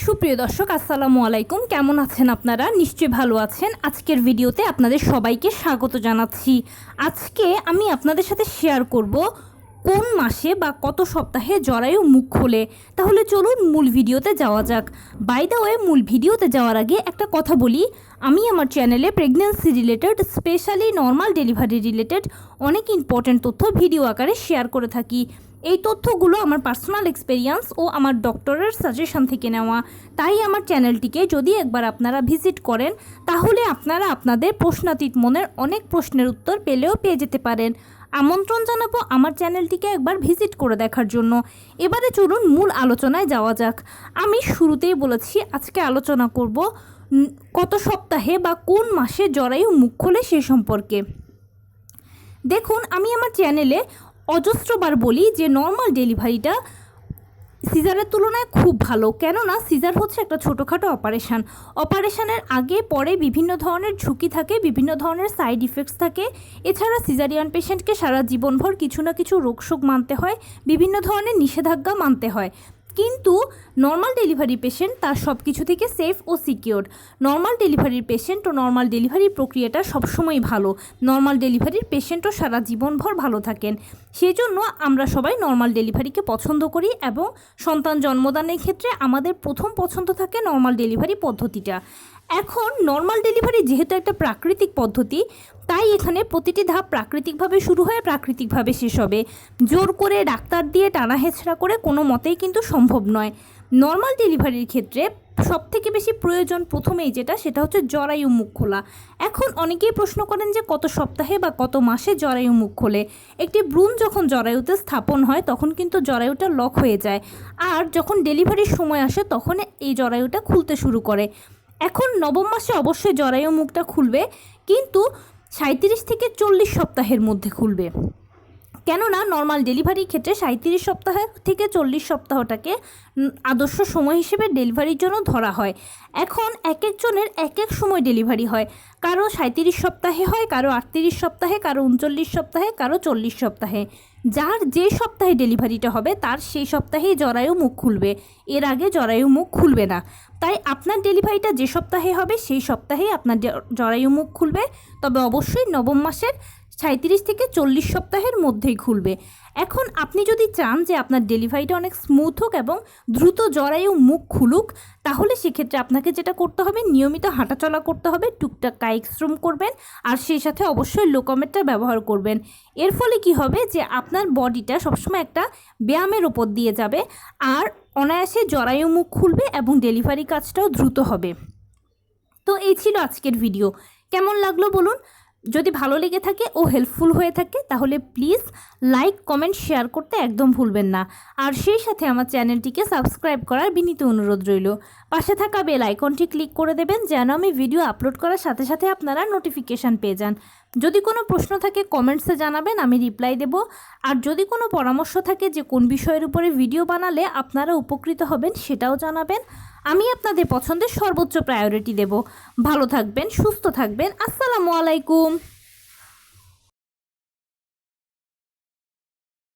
সুপ্রিয় দর্শক আসসালামু আলাইকুম। কেমন আছেন আপনারা? নিশ্চয়ই ভালো আছেন। আজকের ভিডিওতে আপনাদের সবাইকে স্বাগত জানাচ্ছি। আজকে আমি আপনাদের সাথে শেয়ার করব কোন মাসে বা কত সপ্তাহে জরায়ু মুখ খোলে। তাহলে চলুন মূল ভিডিওতে যাওয়া যাক। বাই দ্য ওয়ে, মূল ভিডিওতে যাওয়ার আগে একটা কথা বলি, আমি আমার চ্যানেলে pregnancy related, specially normal delivery related অনেক ইম্পর্ট্যান্ট তথ্য ভিডিও আকারে শেয়ার করে থাকি। এই তথ্যগুলো আমার পার্সোনাল এক্সপেরিয়েন্স ও আমার ডক্টরের সাজেশন থেকে নেওয়া। তাই আমার চ্যানেলটিকে যদি একবার আপনারা ভিজিট করেন তাহলে আপনারা আপনাদের প্রশ্নাতীত মনের অনেক প্রশ্নের উত্তর পেয়ে যেতে পারেন। আমন্ত্রণ জানাবো আমার চ্যানেলটিকে একবার ভিজিট করে দেখার জন্য। এবারে চলুন মূল আলোচনায় যাওয়া যাক। আমি শুরুতেই বলেছি আজকে আলোচনা করব কত সপ্তাহে বা কোন মাসে জরায়ু মুখ খোলে সে সম্পর্কে। দেখুন, আমি আমার চ্যানেলে অজস্রবার বলি যে নর্মাল ডেলিভারিটা সিজারের তুলনায় খুব ভালো, কেননা সিজার হচ্ছে একটা ছোটোখাটো অপারেশনের আগে পরে বিভিন্ন ধরনের ঝুঁকি থাকে, বিভিন্ন ধরনের সাইড ইফেক্টস থাকে। এছাড়া সিজারিয়ান পেশেন্টকে সারা জীবনভর কিছু না কিছু রোগশোক মানতে হয়, বিভিন্ন ধরনের নিষেধাজ্ঞা মানতে হয়। কিন্তু নর্মাল ডেলিভারি পেশেন্ট তার সব কিছু থেকে সেফ ও সিকিওর। নর্মাল ডেলিভারির পেশেন্ট ও নর্মাল ডেলিভারি প্রক্রিয়াটা সবসময় ভালো। নর্মাল ডেলিভারির পেশেন্টও সারা জীবনভর ভালো থাকেন। সেই জন্য আমরা সবাই নর্মাল ডেলিভারিকে পছন্দ করি এবং সন্তান জন্মদানের ক্ষেত্রে আমাদের প্রথম পছন্দ থাকে নর্মাল ডেলিভারি পদ্ধতিটা। এখন নর্মাল ডেলিভারি যেহেতু একটা প্রাকৃতিক পদ্ধতি, তাই এখানে প্রতিটি ধাপ প্রাকৃতিকভাবে শুরু হয়ে প্রাকৃতিকভাবে শেষ হবে। জোর করে ডাক্তার দিয়ে টানা হেঁচড়া করে কোনো মতেই কিন্তু সম্ভব নয়। নর্মাল ডেলিভারির ক্ষেত্রে সবথেকে বেশি প্রয়োজন প্রথমেই সেটা হচ্ছে জরায়ু মুখ খোলা। এখন অনেকেই প্রশ্ন করেন যে কত সপ্তাহে বা কত মাসে জরায়ু মুখ খোলে। একটি ভ্রূণ যখন জরায়ুতে স্থাপন হয় তখন কিন্তু জরায়ুটা লক হয়ে যায়, আর যখন ডেলিভারির সময় আসে তখন এই জরায়ুটা খুলতে শুরু করে। এখন নবম মাসে অবশ্যই জরায়ু মুখটা খুলবে, কিন্তু 37 থেকে 40 সপ্তাহের মধ্যে খুলবে। কেননা নর্মাল ডেলিভারির ক্ষেত্রে 37 সপ্তাহ থেকে 40 সপ্তাহটাকে আদর্শ সময় হিসেবে ডেলিভারির জন্য ধরা হয়। এখন এক একজনের এক এক সময় ডেলিভারি হয়, কারো 37 সপ্তাহে হয়, কারো 38 সপ্তাহে, কারো 39 সপ্তাহে, কারো 40 সপ্তাহে। যার যে সপ্তাহে ডেলিভারিটা হবে তার সেই সপ্তাহেই জরায়ু মুখ খুলবে, এর আগে জরায়ু মুখ খুলবে না। তাই আপনার ডেলিভারিটা যে সপ্তাহে হবে সেই সপ্তাহেই আপনার জরায়ু মুখ খুলবে, তবে অবশ্যই নবম মাসের 37 থেকে 40 সপ্তাহের মধ্যেই খুলবে। এখন আপনি যদি চান যে আপনার ডেলিভারিটা অনেক স্মুথ হোক এবং দ্রুত জরায়ু মুখ খুলুক, তাহলে সেক্ষেত্রে আপনাকে যেটা করতে হবে, নিয়মিত হাঁটাচলা করতে হবে, টুকটাক কায়িক শ্রম করবেন, আর সেই সাথে অবশ্যই লোকোমেটটা ব্যবহার করবেন। এর ফলে কি হবে যে আপনার বডিটা সবসময় একটা ব্যায়ামের ওপর দিয়ে যাবে, আর অনায়াসে জরায়ু মুখ খুলবে এবং ডেলিভারি কাজটাও দ্রুত হবে। তো এই ছিল আজকের ভিডিও। কেমন লাগলো বলুন? যদি ভালো লেগে থাকে ও হেল্পফুল হয়ে থাকে তাহলে প্লিজ লাইক, কমেন্ট, শেয়ার করতে একদম ভুলবেন না। আর সেই সাথে আমার চ্যানেলটিকে সাবস্ক্রাইব করার বিনীত অনুরোধ রইল। পাশে থাকা বেল আইকনটি ক্লিক করে দেবেন যেন আমি ভিডিও আপলোড করার সাথে সাথে আপনারা নোটিফিকেশান পেয়ে যান। যদি কোনো প্রশ্ন থাকে কমেন্টসে জানাবেন, আমি রিপ্লাই দেব। আর যদি কোনো পরামর্শ থাকে যে কোন বিষয়ের উপরে ভিডিও বানালে আপনারা উপকৃত হবেন সেটাও জানাবেন। আমি আপনাদের পছন্দের সর্বোচ্চ প্রায়োরিটি দেব। ভালো থাকবেন, সুস্থ থাকবেন। আসসালামু আলাইকুম।